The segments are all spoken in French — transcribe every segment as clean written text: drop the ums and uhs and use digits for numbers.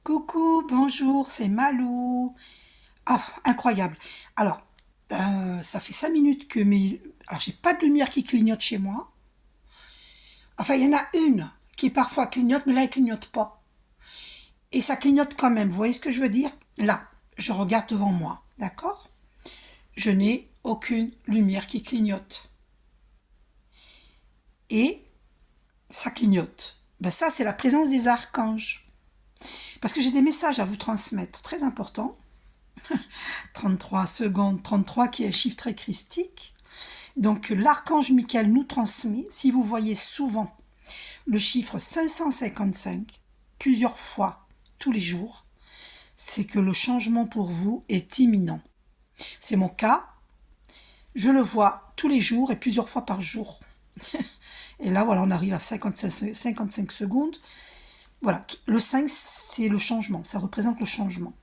Coucou, bonjour, c'est Malou. Ah, incroyable. Alors, ça fait 5 minutes que mes... Alors, j'ai pas de lumière qui clignote chez moi. Enfin, il y en a une qui parfois clignote, mais là, elle clignote pas. Et ça clignote quand même. Vous voyez ce que je veux dire? Là, je regarde devant moi, d'accord? Je n'ai aucune lumière qui clignote. Et ça clignote. Ben ça, c'est la présence des archanges. Parce que j'ai des messages à vous transmettre, très importants. 33 secondes, 33 qui est un chiffre très christique. Donc l'archange Michael nous transmet, si vous voyez souvent le chiffre 555 plusieurs fois tous les jours, c'est que le changement pour vous est imminent. C'est mon cas, je le vois tous les jours et plusieurs fois par jour. Et là, voilà, on arrive à 55 secondes. Voilà, le 5, c'est le changement, ça représente le changement.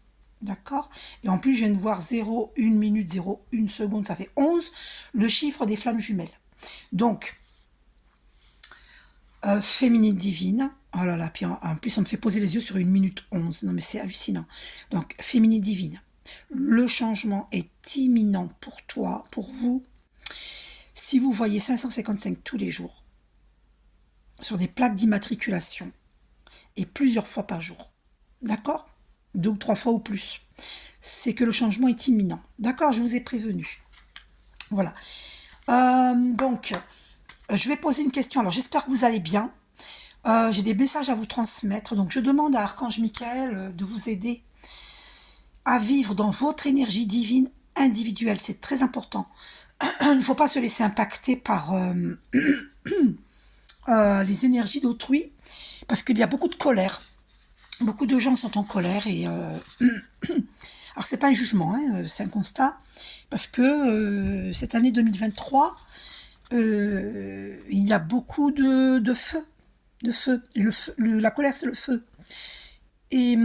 D'accord? Et en plus, je viens de voir 0, 1 minute, 0, 1 seconde, ça fait 11, le chiffre des flammes jumelles. Donc, féminine divine. Oh là là, puis en plus, on me fait poser les yeux sur 1 minute 11. Non, mais c'est hallucinant. Donc, féminine divine. Le changement est imminent pour toi, pour vous. Si vous voyez 555 tous les jours, sur des plaques d'immatriculation, et plusieurs fois par jour, d'accord? 2 ou 3 fois ou plus, c'est que le changement est imminent. D'accord, je vous ai prévenu. Voilà. Donc, je vais poser une question. Alors, j'espère que vous allez bien. J'ai des messages à vous transmettre. Donc, je demande à Archange Michael de vous aider à vivre dans votre énergie divine individuelle. C'est très important. Il ne faut pas se laisser impacter par les énergies d'autrui, parce qu'il y a beaucoup de colère. Beaucoup de gens sont en colère et alors c'est pas un jugement, hein, c'est un constat, parce que cette année 2023, il y a beaucoup de feu, de feu. Et la colère, c'est le feu. Et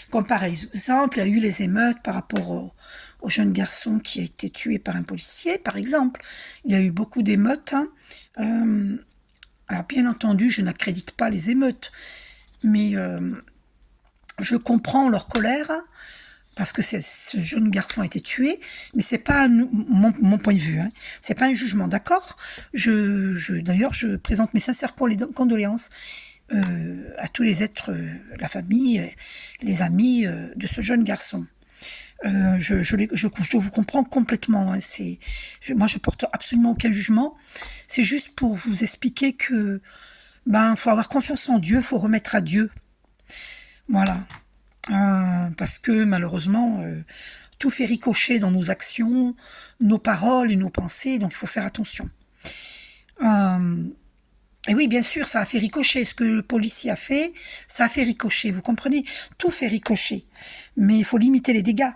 comme par exemple, il y a eu les émeutes par rapport au jeune garçon qui a été tué par un policier, par exemple. Il y a eu beaucoup d'émeutes. Hein. Alors bien entendu, je n'accrédite pas les émeutes, mais je comprends leur colère parce que ce jeune garçon a été tué, mais c'est pas mon point de vue, hein. C'est pas un jugement, d'accord. D'ailleurs, je présente mes sincères condoléances à tous les êtres, la famille, les amis de ce jeune garçon. Je vous comprends complètement. Hein. Moi, je porte absolument aucun jugement. C'est juste pour vous expliquer que, faut avoir confiance en Dieu, faut remettre à Dieu. Voilà. Parce que malheureusement, tout fait ricocher dans nos actions, nos paroles et nos pensées, donc il faut faire attention. Et oui, bien sûr, ça a fait ricocher. Ce que le policier a fait, ça a fait ricocher. Vous comprenez? Tout fait ricocher. Mais il faut limiter les dégâts.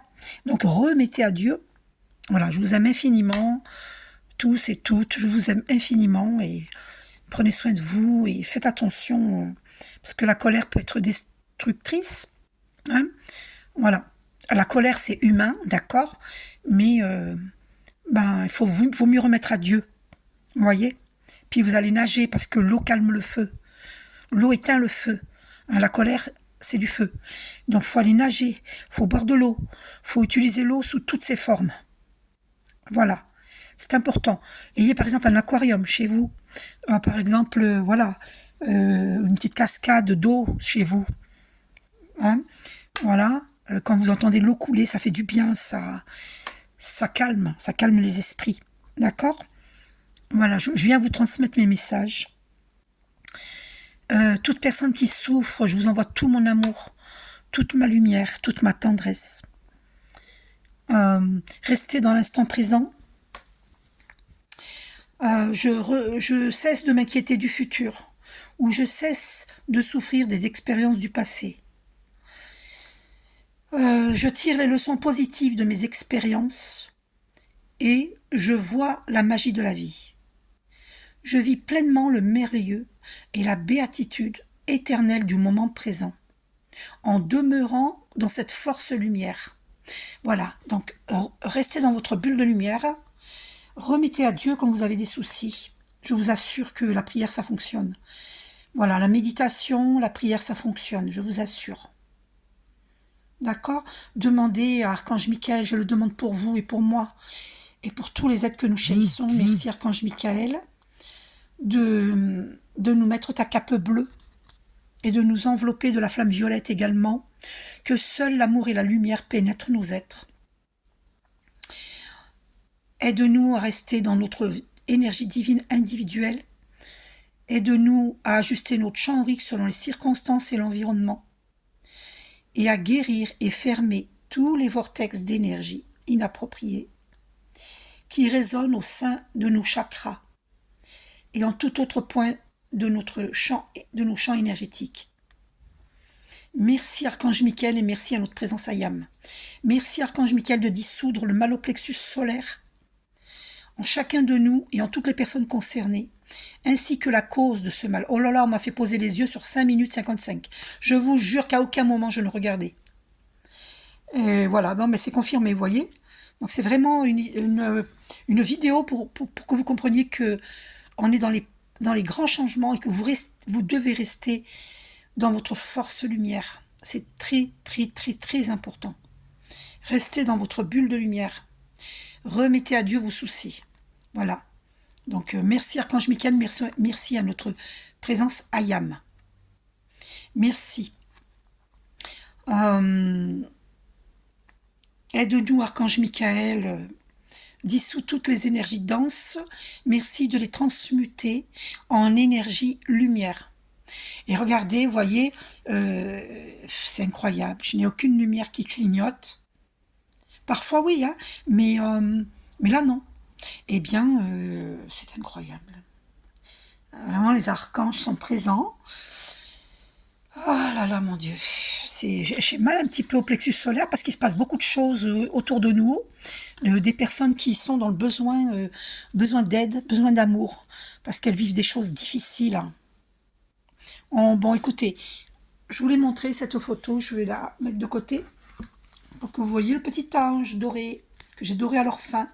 Donc remettez à Dieu. Voilà, je vous aime infiniment, tous et toutes. Je vous aime infiniment et prenez soin de vous et faites attention parce que la colère peut être destructrice. Hein, voilà. La colère, c'est humain, d'accord, mais vaut mieux remettre à Dieu. Vous voyez? Puis vous allez nager parce que l'eau calme le feu. L'eau éteint le feu. Hein, la colère, c'est du feu. Donc, faut aller nager. Faut boire de l'eau. Faut utiliser l'eau sous toutes ses formes. Voilà. C'est important. Ayez par exemple un aquarium chez vous. Par exemple, une petite cascade d'eau chez vous. Hein, voilà. Quand vous entendez l'eau couler, ça fait du bien. Ça calme les esprits. D'accord? Voilà, je viens vous transmettre mes messages. Toute personne qui souffre, je vous envoie tout mon amour, toute ma lumière, toute ma tendresse. Restez dans l'instant présent. Je cesse de m'inquiéter du futur, ou je cesse de souffrir des expériences du passé. Je tire les leçons positives de mes expériences et je vois la magie de la vie. Je vis pleinement le merveilleux et la béatitude éternelle du moment présent, en demeurant dans cette force lumière. Voilà, donc restez dans votre bulle de lumière, remettez à Dieu quand vous avez des soucis. Je vous assure que la prière, ça fonctionne. Voilà, la méditation, la prière, ça fonctionne, je vous assure. D'accord? Demandez à Archange Michael, je le demande pour vous et pour moi, et pour tous les êtres que nous chérissons. Merci Archange Michael, de nous mettre ta cape bleue et de nous envelopper de la flamme violette également, que seul l'amour et la lumière pénètrent nos êtres. Aide-nous à rester dans notre énergie divine individuelle. Aide-nous à ajuster notre champ aurique selon les circonstances et l'environnement. Et à guérir et fermer tous les vortex d'énergie inappropriés qui résonnent au sein de nos chakras et en tout autre point de nos champs énergétiques. Merci Archange Michael et merci à notre présence Ayam. Merci Archange Michael de dissoudre le mal au plexus solaire en chacun de nous et en toutes les personnes concernées, ainsi que la cause de ce mal. Oh là là, on m'a fait poser les yeux sur 5 minutes 55. Je vous jure qu'à aucun moment je ne regardais. Et voilà, bon, mais c'est confirmé, vous voyez. Donc c'est vraiment une vidéo pour que vous compreniez que on est dans les grands changements et que vous devez rester dans votre force lumière. C'est très, très, très, très important. Restez dans votre bulle de lumière. Remettez à Dieu vos soucis. Voilà. Donc, merci Archange Michael, merci à notre présence Ayam. Merci. Aide-nous Archange Michael, dissous toutes les énergies denses. Merci de les transmuter en énergie lumière. Et regardez, vous voyez, c'est incroyable. Je n'ai aucune lumière qui clignote. Parfois oui, hein, mais là non. Eh bien, c'est incroyable. Vraiment, les archanges sont présents. Oh là là, mon Dieu. J'ai mal un petit peu au plexus solaire parce qu'il se passe beaucoup de choses autour de nous, des personnes qui sont dans le besoin d'aide, besoin d'amour, parce qu'elles vivent des choses difficiles. Bon, écoutez, je voulais montrer cette photo, je vais la mettre de côté pour que vous voyez le petit ange doré que j'ai doré à leur fin.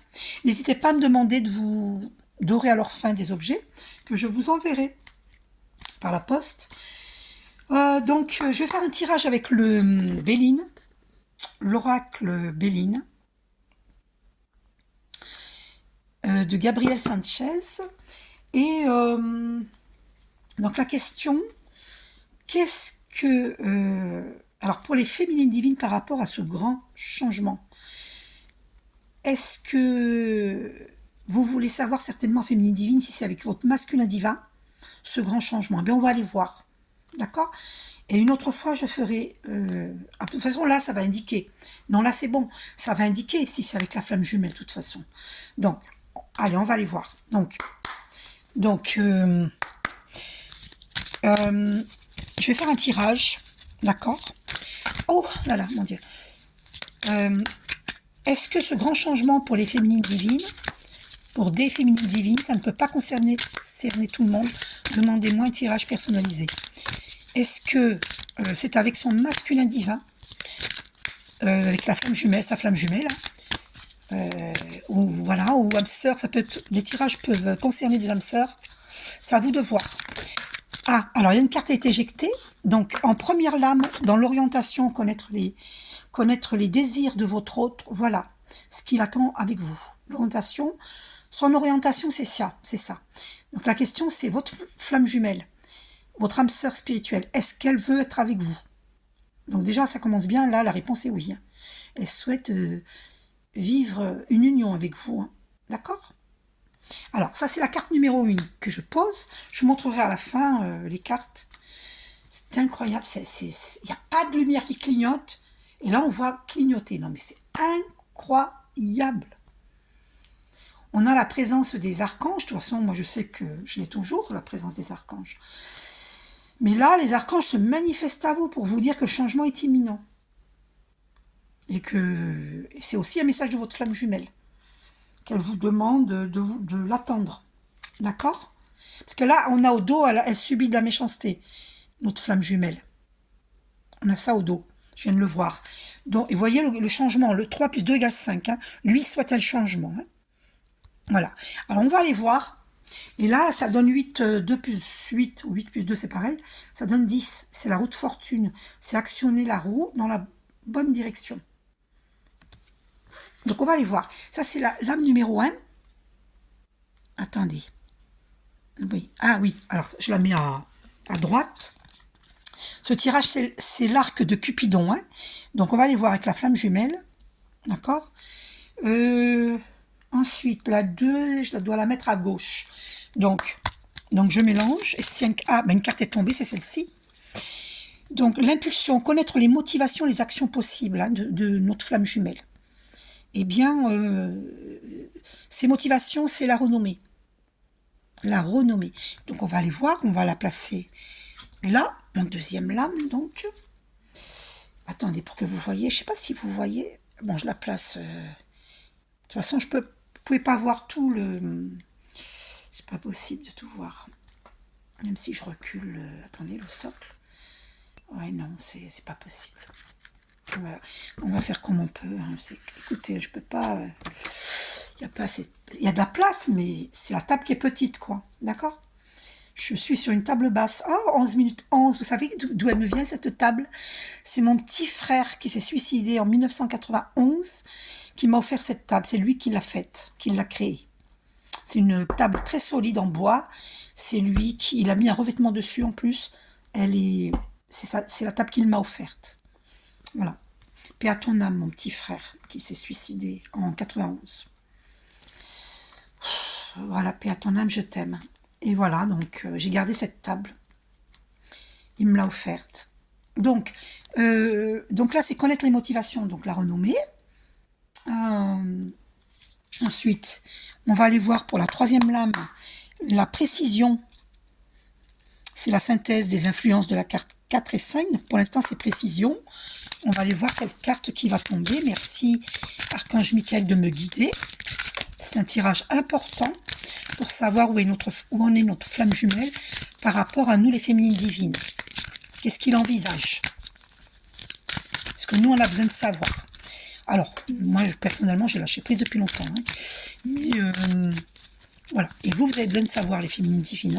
N'hésitez pas à me demander de vous dorer à leur fin des objets que je vous enverrai par la poste. Donc, je vais faire un tirage avec le Béline, l'oracle Béline, de Gabriel Sanchez. Et donc, la question, qu'est-ce que... alors, pour les féminines divines par rapport à ce grand changement, est-ce que vous voulez savoir certainement, féminine divine, si c'est avec votre masculin divin, ce grand changement? Eh bien, on va aller voir. D'accord? Et une autre fois, je ferai... de toute façon, là, ça va indiquer. Non, là, c'est bon. Ça va indiquer si c'est avec la flamme jumelle, de toute façon. Donc, allez, on va aller voir. Donc, je vais faire un tirage. D'accord? Oh là là, mon Dieu. Est-ce que ce grand changement pour les féminines divines, pour des féminines divines, ça ne peut pas concerner tout le monde? Demandez-moi un tirage personnalisé. Est-ce que c'est avec son masculin divin, avec la flamme jumelle, sa flamme jumelle, ou voilà, ou âme sœur, ça peut être, les tirages peuvent concerner des âmes sœurs. C'est à vous de voir. Ah, alors il y a une carte à être éjectée. Donc en première lame, dans l'orientation, connaître les désirs de votre autre, voilà ce qu'il attend avec vous. L'orientation, son orientation, c'est ça. Donc la question, c'est votre flamme jumelle, votre âme sœur spirituelle. Est-ce qu'elle veut être avec vous? Donc déjà, ça commence bien. Là, la réponse est oui. Elle souhaite vivre une union avec vous. D'accord? Alors, ça, c'est la carte numéro 1 que je pose. Je vous montrerai à la fin les cartes. C'est incroyable. Il n'y a pas de lumière qui clignote. Et là, on voit clignoter. Non, mais c'est incroyable. On a la présence des archanges. De toute façon, moi, je sais que je l'ai toujours, la présence des archanges. Mais là, les archanges se manifestent à vous pour vous dire que le changement est imminent. Et c'est aussi un message de votre flamme jumelle, qu'elle vous demande de l'attendre. D'accord? Parce que là, on a au dos, elle subit de la méchanceté, notre flamme jumelle. On a ça au dos. Je viens de le voir. Donc, et vous voyez le changement, le 3 plus 2 égale 5. Lui souhaite le changement. Voilà. Alors, on va aller voir Et là, ça donne 8, 2 plus 8, ou 8 plus 2, c'est pareil, ça donne 10. C'est la roue de fortune. C'est actionner la roue dans la bonne direction. Donc, on va aller voir. Ça, c'est la lame numéro 1. Attendez. Oui. Ah oui, alors je la mets à droite. Ce tirage, c'est l'arc de Cupidon. Hein. Donc, on va aller voir avec la flamme jumelle. D'accord. Ensuite, la 2, je dois la mettre à gauche. Donc je mélange. Et si une carte est tombée, c'est celle-ci. Donc, l'impulsion, connaître les motivations, les actions possibles hein, de notre flamme jumelle. Eh bien, ces motivations, c'est la renommée. La renommée. Donc, on va aller voir, on va la placer là, en deuxième lame, donc. Attendez, pour que vous voyez, je ne sais pas si vous voyez. Bon, je la place. De toute façon, vous ne pouvez pas voir tout le. C'est pas possible de tout voir. Même si je recule. Attendez, le socle. Ouais, non, c'est pas possible. On va faire comme on peut. Hein. Écoutez, je peux pas. Il y a de la place, mais c'est la table qui est petite, quoi. D'accord? Je suis sur une table basse. Oh, 11 minutes 11. Vous savez d'où elle me vient, cette table? C'est mon petit frère qui s'est suicidé en 1991 qui m'a offert cette table. C'est lui qui l'a faite, qui l'a créée. C'est une table très solide en bois. C'est lui qui... Il a mis un revêtement dessus en plus. C'est la table qu'il m'a offerte. Voilà. Paix à ton âme, mon petit frère, qui s'est suicidé en 91. Voilà, paix à ton âme, je t'aime. Et voilà, donc j'ai gardé cette table. Il me l'a offerte. Donc là, c'est connaître les motivations, donc la renommée. Ensuite, on va aller voir pour la troisième lame, la précision. C'est la synthèse des influences de la carte 4 et 5. Donc pour l'instant, c'est précision. On va aller voir quelle carte qui va tomber. Merci, Archange Michael, de me guider. C'est un tirage important pour savoir où en est notre flamme jumelle par rapport à nous, les féminines divines. Qu'est-ce qu'il envisage? Parce que nous, on a besoin de savoir. Alors, moi, personnellement, j'ai lâché prise depuis longtemps. Hein. Mais, voilà. Et vous avez besoin de savoir, les féminines divines.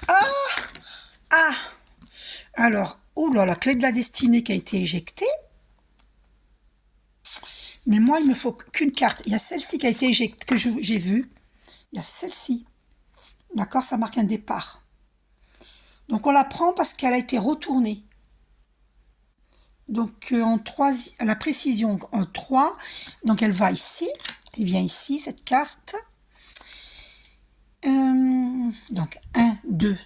Hein. Ah! Alors, oh là, la clé de la destinée qui a été éjectée. Mais moi, il me faut qu'une carte. Il y a celle-ci qui a été éjectée, que j'ai vue. Il y a celle-ci. D'accord? Ça marque un départ. Donc, on la prend parce qu'elle a été retournée. Donc, à la précision, en 3. Donc, elle va ici. Elle vient ici, cette carte. Donc, 1, 2,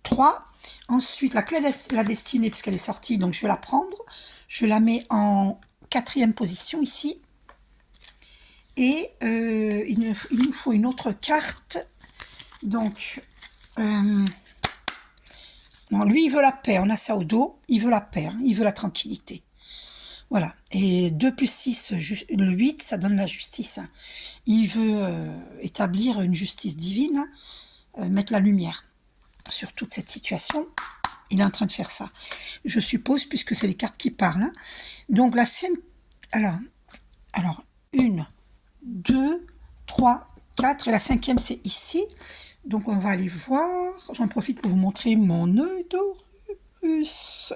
3. Ensuite, la clé de la destinée, puisqu'elle est sortie, donc je vais la prendre. Je la mets en 4e position ici. Et il nous faut une autre carte. Donc, non, lui, il veut la paix. On a ça au dos. Il veut la paix. Hein, il veut la tranquillité. Voilà. Et 2 plus 6, le 8, ça donne la justice. Hein. Il veut établir une justice divine, mettre la lumière sur toute cette situation. Il est en train de faire ça. Je suppose, puisque c'est les cartes qui parlent. Hein. Donc, la scène... Alors, 1, 2, 3, 4. Et la 5e, c'est ici. Donc, on va aller voir. J'en profite pour vous montrer mon œil d'Horus.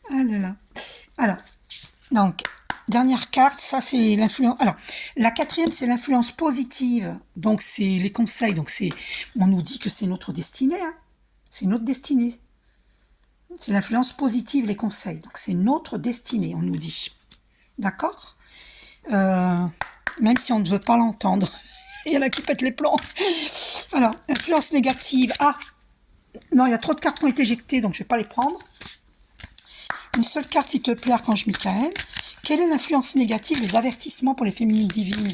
Ah là là. Alors, donc, dernière carte, ça c'est l'influence. Alors, la 4e, c'est l'influence positive. Donc, c'est les conseils. Donc, on nous dit que c'est notre destinée. Hein. C'est notre destinée. C'est l'influence positive, les conseils. Donc, c'est notre destinée, on nous dit. D'accord? Même si on ne veut pas l'entendre. Il y en a qui pètent les plombs. Alors, influence négative. Ah! Non, il y a trop de cartes qui ont été éjectées, donc je ne vais pas les prendre. Une seule carte, s'il te plaît, Archange Michael. Quelle est l'influence négative, les avertissements pour les féminines divines?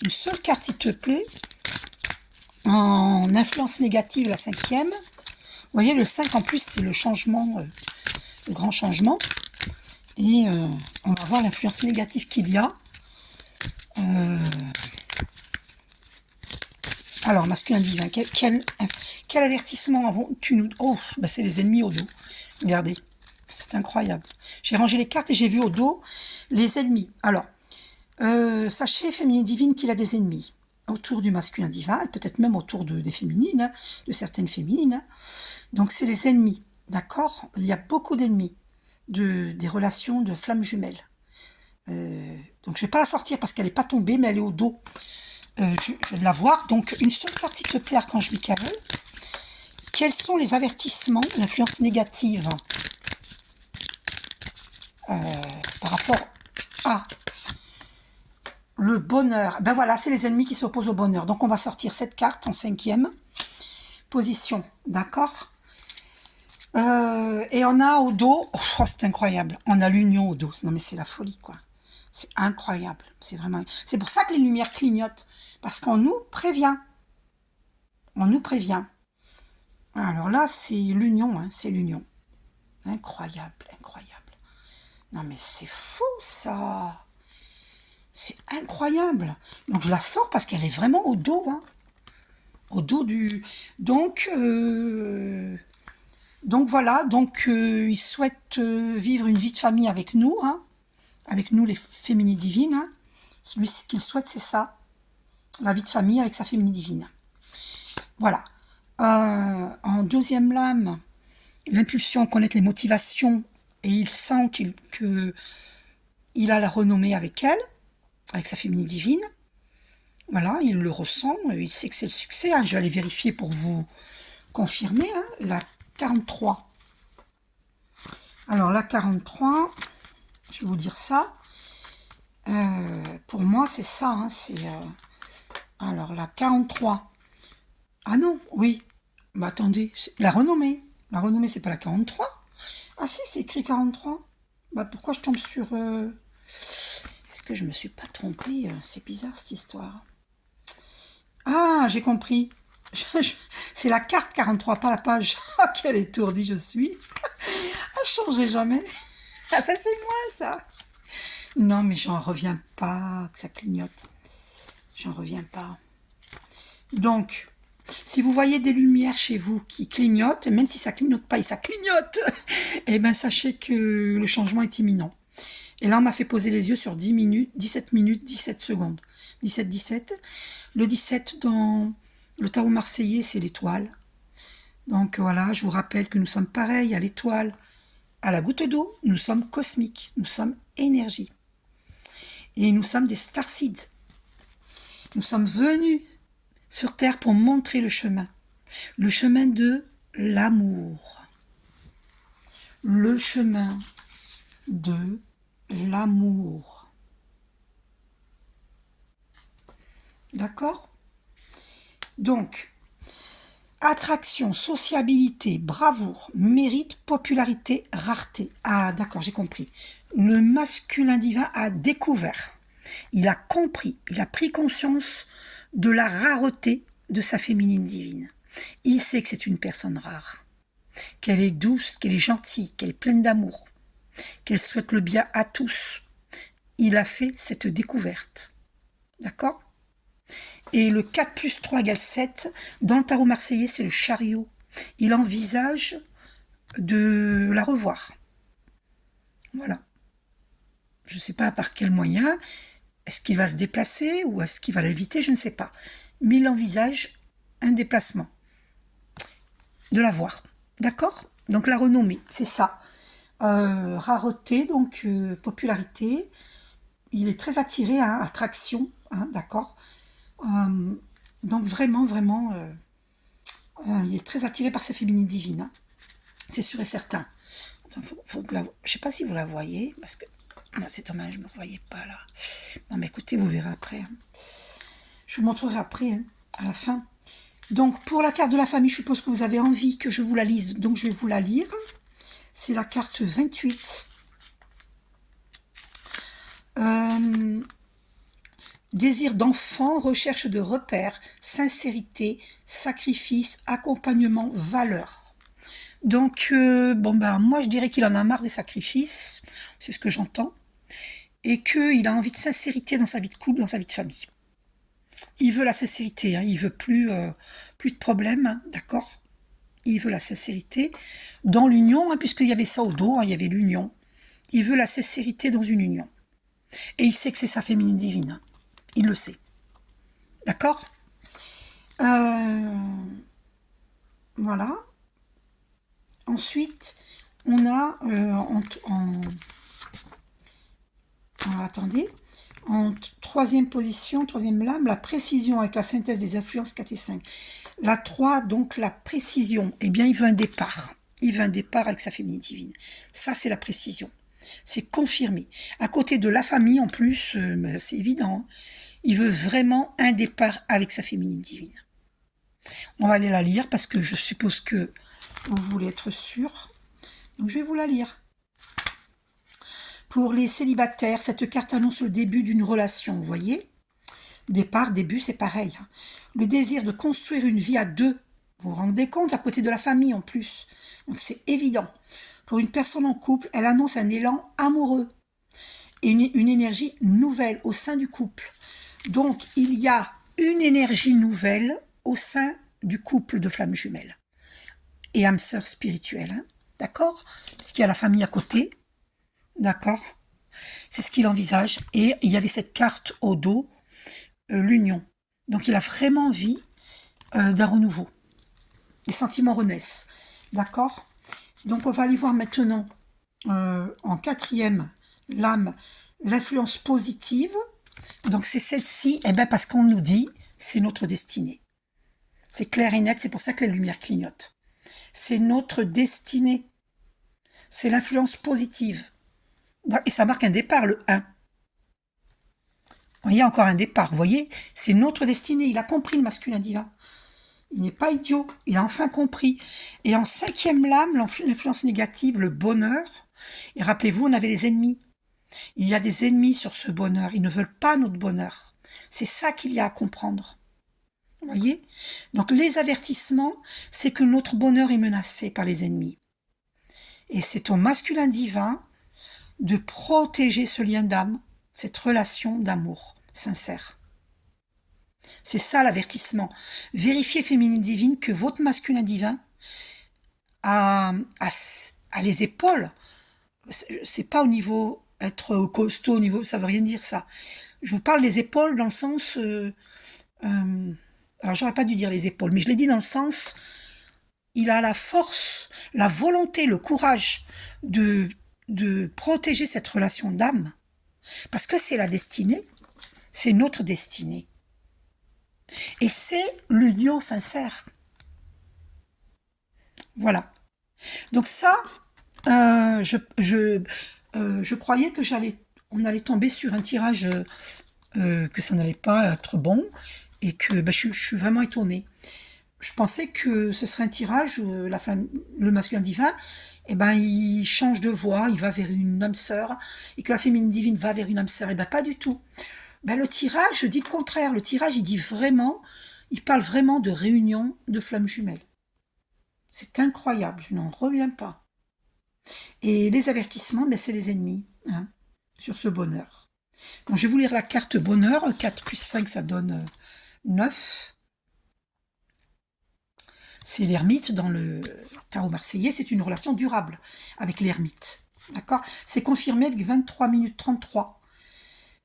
Une seule carte, s'il te plaît. En influence négative, la 5e. Vous voyez, le 5, en plus, c'est le changement, le grand changement. Et on va voir l'influence négative qu'il y a. Alors, masculin divin, quel avertissement avons-tu nous... Oh, bah c'est les ennemis au dos. Regardez, c'est incroyable. J'ai rangé les cartes et j'ai vu au dos les ennemis. Alors, sachez, féminine divine, qu'il a des ennemis. autour du masculin divin, et peut-être même autour des féminines, hein, de certaines féminines. Hein. Donc c'est les ennemis, d'accord? Il y a beaucoup d'ennemis, des relations de flammes jumelles. Donc je vais pas la sortir parce qu'elle n'est pas tombée, mais elle est au dos. Je vais la voir. Donc une seule carte, s'il te plaît, Archange Michael. Quels sont les avertissements, l'influence négative par rapport à le bonheur? Ben voilà, c'est les ennemis qui s'opposent au bonheur. Donc on va sortir cette carte en 5e position, d'accord? Et on a au dos, oh, c'est incroyable, on a l'union au dos. Non mais c'est la folie, quoi. C'est incroyable, c'est vraiment... C'est pour ça que les lumières clignotent, parce qu'on nous prévient. On nous prévient. Alors là, c'est l'union, hein, c'est l'union. Incroyable, incroyable. Non mais c'est fou, ça. C'est incroyable. Donc je la sors parce qu'elle est vraiment au dos, hein. Au dos du... Donc voilà, ils souhaitent vivre une vie de famille avec nous, hein, avec nous les féminines divines. Hein. Celui ce qu'il souhaite, c'est ça, la vie de famille avec sa féminine divine. Voilà. En deuxième lame, l'impulsion, connaître les motivations, et il sent qu'il a la renommée avec elle, avec sa féminine divine. Voilà, il le ressent, il sait que c'est le succès. Hein. Je vais aller vérifier pour vous confirmer. Hein, la 43. Alors la 43, je vais vous dire ça. Pour moi, c'est ça. Hein, alors la 43. Ah non, oui. Bah attendez, la renommée. La renommée, c'est pas la 43. Ah si, c'est écrit 43. Bah pourquoi je tombe sur... Est-ce que je me suis pas trompée? C'est bizarre cette histoire. Ah, j'ai compris. C'est la carte 43, pas la page. Ah, quelle étourdie je suis. Je changerai jamais. Ah, ça c'est moi, ça. Non, mais j'en reviens pas que ça clignote. J'en reviens pas. Donc, si vous voyez des lumières chez vous qui clignotent, même si ça clignote pas et ça clignote, eh ben sachez que le changement est imminent. Et là, on m'a fait poser les yeux sur 10 minutes, 17 minutes, 17 secondes. 17. Le 17 dans le tarot marseillais, c'est l'étoile. Donc voilà, je vous rappelle que nous sommes pareils à l'étoile, à la goutte d'eau, nous sommes cosmiques, nous sommes énergie. Et nous sommes des starseeds. Nous sommes venus sur Terre pour montrer le chemin de l'amour. Le chemin de l'amour. D'accord? Donc, attraction, sociabilité, bravoure, mérite, popularité, rareté. Ah, d'accord, j'ai compris. Le masculin divin a découvert, il a compris, il a pris conscience de la rareté de sa féminine divine. Il sait que c'est une personne rare, qu'elle est douce, qu'elle est gentille, qu'elle est pleine d'amour, qu'elle souhaite le bien à tous. Il a fait cette découverte. D'accord? Et le 4 plus 3 égale 7, dans le tarot marseillais, c'est le chariot. Il envisage de la revoir. Voilà. Je ne sais pas par quel moyen. Est-ce qu'il va se déplacer ou est-ce qu'il va l'éviter? Je ne sais pas. Mais il envisage un déplacement. De la voir. D'accord? Donc la renommée, c'est ça. Rareté, donc popularité. Il est très attiré à attraction. Hein, d'accord? Donc vraiment, il est très attiré par sa féminine divine. Hein. C'est sûr et certain. Attends, je ne sais pas si vous la voyez, parce que c'est dommage, je ne me voyais pas là. Non mais écoutez, vous verrez après. Hein. Je vous montrerai après, hein, à la fin. Donc pour la carte de la famille, je suppose que vous avez envie que je vous la lise, donc je vais vous la lire. C'est la carte 28. Désir d'enfant, recherche de repères, sincérité, sacrifice, accompagnement, valeur. Donc, moi je dirais qu'il en a marre des sacrifices, c'est ce que j'entends, et qu'il a envie de sincérité dans sa vie de couple, dans sa vie de famille. Il veut la sincérité, hein, il veut plus de problèmes, hein, d'accord? Il veut la sincérité dans l'union, hein, puisqu'il y avait ça au dos, hein, il y avait l'union. Il veut la sincérité dans une union. Et il sait que c'est sa féminine divine. Hein. Il le sait. D'accord. Euh, Voilà. Ensuite, on a attendez, en troisième position, troisième lame, la précision avec la synthèse des influences 4 et 5. La 3, donc la précision, eh bien, il veut un départ. Il veut un départ avec sa féminine divine. Ça, c'est la précision. C'est confirmé. À côté de la famille, en plus, c'est évident, hein, il veut vraiment un départ avec sa féminine divine. On va aller la lire parce que je suppose que vous voulez être sûr. Donc, je vais vous la lire. Pour les célibataires, cette carte annonce le début d'une relation, vous voyez. Départ, début, c'est pareil. Le désir de construire une vie à deux. Vous vous rendez compte, à côté de la famille en plus. Donc c'est évident. Pour une personne en couple, elle annonce un élan amoureux et une énergie nouvelle au sein du couple. Donc il y a une énergie nouvelle au sein du couple de flammes jumelles et âme sœur spirituelle. Hein, d'accord. Puisqu'il y a la famille à côté. D'accord. C'est ce qu'il envisage. Et il y avait cette carte au dos, l'union. Donc il a vraiment envie d'un renouveau. Les sentiments renaissent. D'accord. Donc on va aller voir maintenant en quatrième lame l'influence positive. Donc c'est celle-ci, eh ben parce qu'on nous dit c'est notre destinée. C'est clair et net, c'est pour ça que la lumière clignote. C'est notre destinée. C'est l'influence positive. Et ça marque un départ, le 1. Vous voyez, encore un départ. Vous voyez, c'est notre destinée. Il a compris le masculin divin. Il n'est pas idiot. Il a enfin compris. Et en cinquième lame, l'influence négative, le bonheur. Et rappelez-vous, on avait les ennemis. Il y a des ennemis sur ce bonheur. Ils ne veulent pas notre bonheur. C'est ça qu'il y a à comprendre. Vous voyez? Donc les avertissements, c'est que notre bonheur est menacé par les ennemis. Et c'est au masculin divin de protéger ce lien d'âme, cette relation d'amour sincère. C'est ça l'avertissement. Vérifiez, féminine divine, que votre masculin divin a les épaules. C'est pas au niveau être costaud, au niveau, ça veut rien dire ça. Je vous parle des épaules dans le sens... alors j'aurais pas dû dire les épaules, mais je l'ai dit dans le sens... Il a la force, la volonté, le courage de protéger cette relation d'âme. Parce que c'est la destinée, c'est notre destinée. Et c'est l'union sincère. Voilà. Donc ça, je croyais que on allait tomber sur un tirage, que ça n'allait pas être bon, et que je suis vraiment étonnée. Je pensais que ce serait un tirage où le masculin divin, il change de voie, il va vers une âme sœur, et que la féminine divine va vers une âme sœur. Pas du tout. Le tirage, je dis le contraire. Le tirage, il parle vraiment de réunion de flammes jumelles. C'est incroyable, je n'en reviens pas. Et les avertissements, c'est les ennemis, hein, sur ce bonheur. Donc, je vais vous lire la carte bonheur. 4 plus 5, ça donne 9. C'est l'ermite dans le tarot marseillais, c'est une relation durable avec l'ermite. D'accord. C'est confirmé avec 23 minutes 33.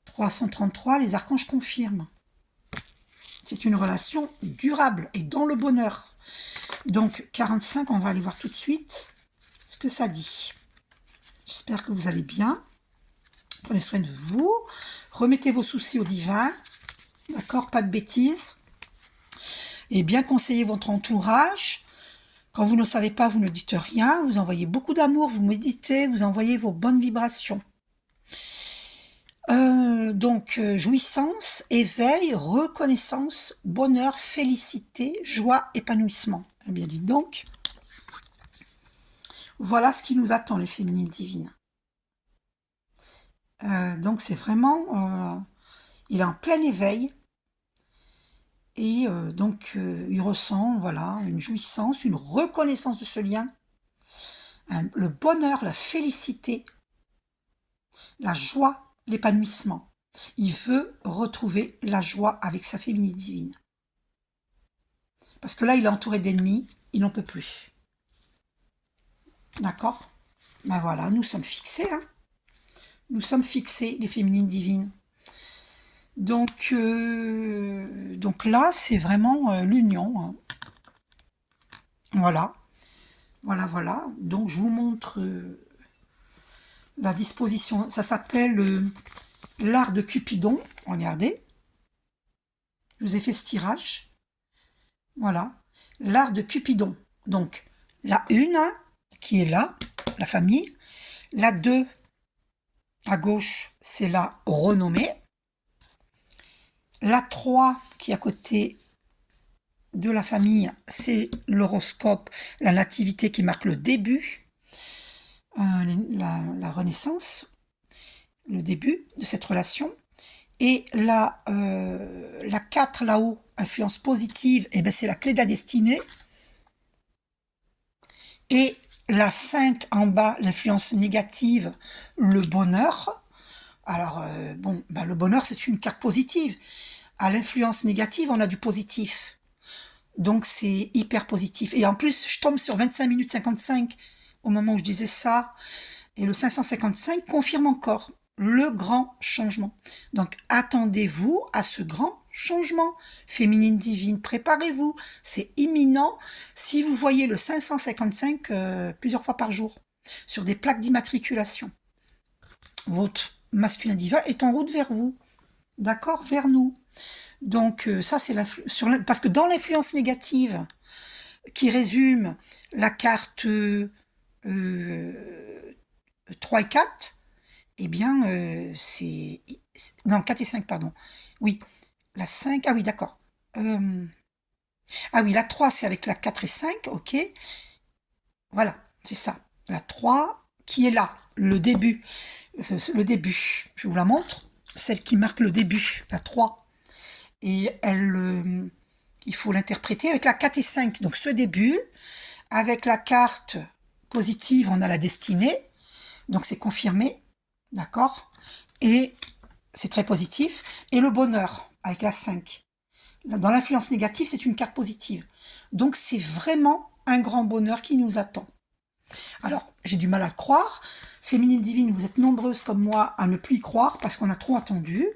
333, les archanges confirment. C'est une relation durable et dans le bonheur. Donc 45, on va aller voir tout de suite ce que ça dit. J'espère que vous allez bien. Prenez soin de vous. Remettez vos soucis au divin. D'accord, pas de bêtises. Et bien conseillez votre entourage. Quand vous ne savez pas, vous ne dites rien. Vous envoyez beaucoup d'amour, vous méditez, vous envoyez vos bonnes vibrations. Donc, jouissance, éveil, reconnaissance, bonheur, félicité, joie, épanouissement. Eh bien, dites donc. Voilà ce qui nous attend, les féminines divines. Donc, c'est vraiment... il est en plein éveil. Et donc, il ressent, voilà, une jouissance, une reconnaissance de ce lien. Le bonheur, la félicité, la joie, l'épanouissement. Il veut retrouver la joie avec sa féminine divine. Parce que là, il est entouré d'ennemis, il n'en peut plus. D'accord? Voilà, nous sommes fixés. Hein, nous sommes fixés, les féminines divines. Donc là, c'est vraiment l'union, hein. Voilà, voilà. Donc je vous montre la disposition. Ça s'appelle l'art de Cupidon. Regardez, je vous ai fait ce tirage. Voilà, l'art de Cupidon. Donc la 1 qui est là, la famille. La 2 à gauche, c'est la renommée. La 3 qui est à côté de la famille, c'est l'horoscope, la nativité qui marque le début, la renaissance, le début de cette relation. Et la 4 là-haut, influence positive, et ben c'est la clé de la destinée. Et la 5 en bas, l'influence négative, le bonheur. Alors, le bonheur, c'est une carte positive. À l'influence négative, on a du positif. Donc, c'est hyper positif. Et en plus, je tombe sur 25 minutes 55 au moment où je disais ça. Et le 555 confirme encore le grand changement. Donc, attendez-vous à ce grand changement. Féminine divine, préparez-vous. C'est imminent si vous voyez le 555 plusieurs fois par jour sur des plaques d'immatriculation. Votre masculin divin est en route vers vous. D'accord? Vers nous. Donc, ça, c'est parce que dans l'influence négative, qui résume la carte 3 et 4, eh bien, non, 4 et 5, pardon. Oui, la 5, ah oui, d'accord. Ah oui, la 3, c'est avec la 4 et 5, ok. Voilà, c'est ça. La 3, qui est là, le début. Je vous la montre. Celle qui marque le début, la 3. Et il faut l'interpréter avec la 4 et 5. Donc, ce début, avec la carte positive, on a la destinée. Donc, c'est confirmé. D'accord? Et c'est très positif. Et le bonheur, avec la 5. Dans l'influence négative, c'est une carte positive. Donc, c'est vraiment un grand bonheur qui nous attend. Alors, j'ai du mal à le croire. Féminine divine, vous êtes nombreuses comme moi à ne plus y croire parce qu'on a trop attendu.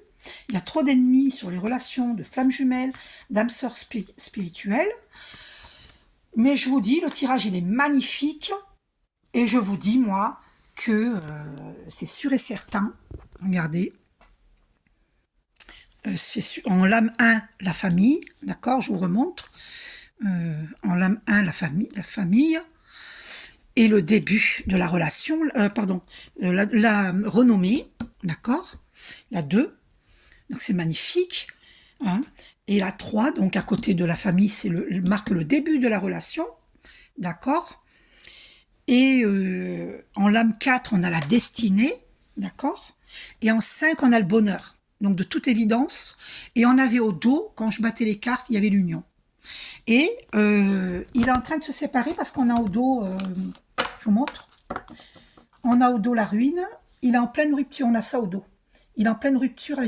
Il y a trop d'ennemis sur les relations de flammes jumelles, d'âmes sœurs spirituelles. Mais je vous dis, le tirage, il est magnifique. Et je vous dis, moi, que c'est sûr et certain. Regardez. En lame 1, la famille. D'accord, je vous remontre. En lame 1, la famille. Et le début de la relation, la renommée. D'accord, la 2. Donc c'est magnifique. Hein. Et la 3, donc à côté de la famille, marque le début de la relation. D'accord. Et en lame 4, on a la destinée. D'accord. Et en 5, on a le bonheur. Donc de toute évidence. Et on avait au dos, quand je battais les cartes, il y avait l'union. Et il est en train de se séparer parce qu'on a au dos, je vous montre, on a au dos la ruine. Il est en pleine rupture, on a ça au dos. Il est en pleine rupture avec